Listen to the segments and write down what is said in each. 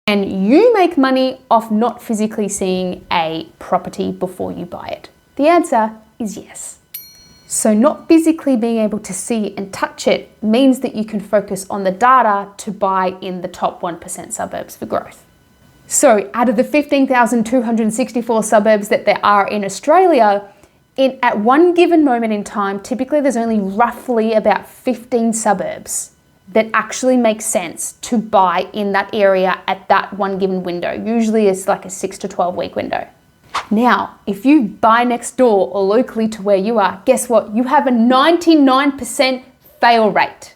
And you make money off not physically seeing a property before you buy it? The answer is yes. So not physically being able to see and touch it means that you can focus on the data to buy in the top 1% suburbs for growth. So out of the 15,264 suburbs that there are in Australia, at one given moment in time, typically there's only roughly about 15 suburbs that actually make sense to buy in that area at that one given window. Usually it's like a 6 to 12 week window. Now, if you buy next door or locally to where you are, guess what? You have a 99% fail rate,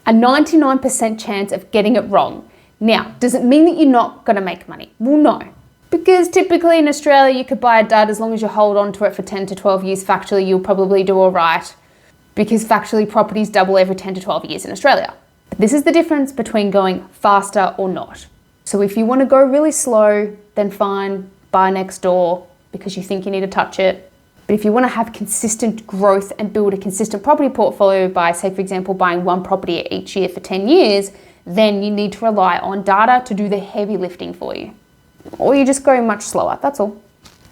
a 99% chance of getting it wrong. Now, does it mean that you're not gonna make money? Well, no. Because typically in Australia, you could buy a dud as long as you hold on to it for 10 to 12 years. Factually, you'll probably do all right, because factually properties double every 10 to 12 years in Australia. This is the difference between going faster or not. So if you want to go really slow, then fine, buy next door because you think you need to touch it. But if you want to have consistent growth and build a consistent property portfolio by, say, for example, buying one property each year for 10 years, then you need to rely on data to do the heavy lifting for you. Or you just go much slower, that's all.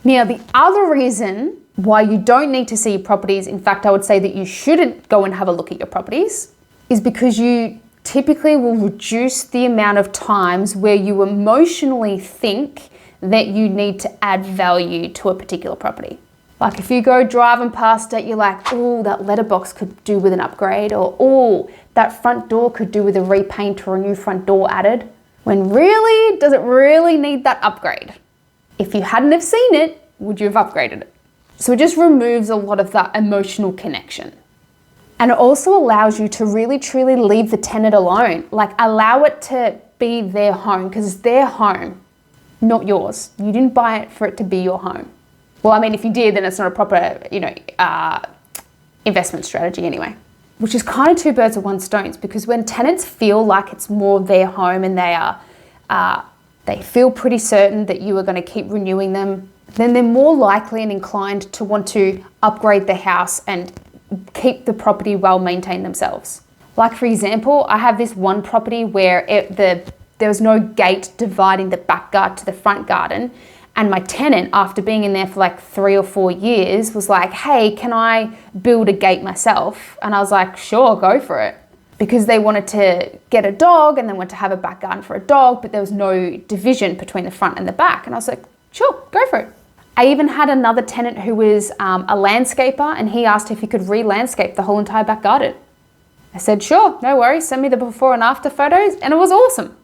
Now, the other reason why you don't need to see your properties, in fact, I would say that you shouldn't go and have a look at your properties, is because you typically will reduce the amount of times where you emotionally think that you need to add value to a particular property. Like if you go driving past it, you're like, oh, that letterbox could do with an upgrade, or oh, that front door could do with a repaint or a new front door added. When really, does it really need that upgrade? If you hadn't have seen it, would you have upgraded it? So it just removes a lot of that emotional connection. And it also allows you to really truly leave the tenant alone. Like allow it to be their home, because it's their home, not yours. You didn't buy it for it to be your home. Well, I mean, if you did, then it's not a proper, investment strategy anyway. Which is kind of two birds with one stone, because when tenants feel like it's more their home and they feel pretty certain that you are going to keep renewing them, then they're more likely and inclined to want to upgrade the house and keep the property well maintained themselves. Like for example, I have this one property where there was no gate dividing the back garden to the front garden, and my tenant, after being in there for like 3 or 4 years, was like, hey, can I build a gate myself? And I was like, sure, go for it. Because they wanted to get a dog and they wanted to have a back garden for a dog, but there was no division between the front and the back. And I was like, sure, go for it. I even had another tenant who was a landscaper, and he asked if he could re-landscape the whole entire back garden. I said, sure, no worries, send me the before and after photos, and it was awesome.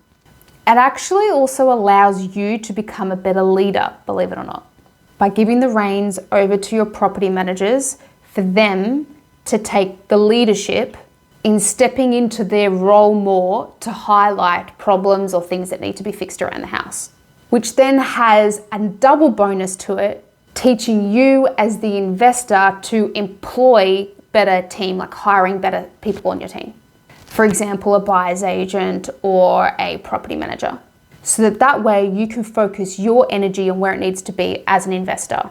It actually also allows you to become a better leader, believe it or not, by giving the reins over to your property managers for them to take the leadership in stepping into their role more to highlight problems or things that need to be fixed around the house, which then has a double bonus to it, teaching you as the investor to employ better team, like hiring better people on your team. For example, a buyer's agent or a property manager. So that way you can focus your energy on where it needs to be as an investor,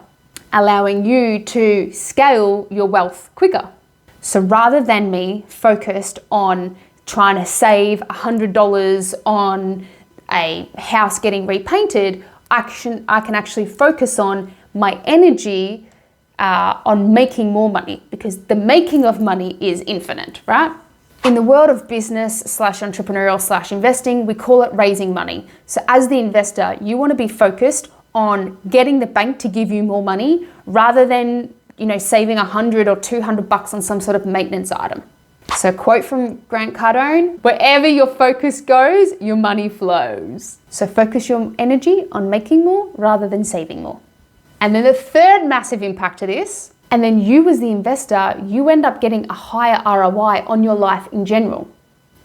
allowing you to scale your wealth quicker. So rather than me focused on trying to save $100 on a house getting repainted, I can actually focus on my energy on making more money, because the making of money is infinite, right? In the world of business / entrepreneurial / investing, we call it raising money. So as the investor, you want to be focused on getting the bank to give you more money rather than, saving $100 or $200 on some sort of maintenance item. So quote from Grant Cardone, wherever your focus goes, your money flows. So focus your energy on making more rather than saving more. And then the third massive impact to this, and then you as the investor, you end up getting a higher ROI on your life in general,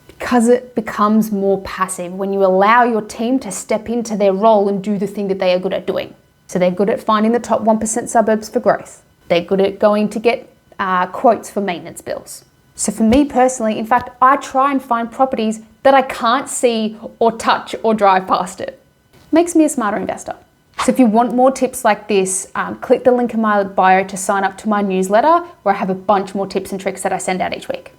because it becomes more passive when you allow your team to step into their role and do the thing that they are good at doing. So they're good at finding the top 1% suburbs for growth. They're good at going to get quotes for maintenance bills. So for me personally, in fact, I try and find properties that I can't see or touch or drive past it. Makes me a smarter investor. So if you want more tips like this, click the link in my bio to sign up to my newsletter, where I have a bunch more tips and tricks that I send out each week.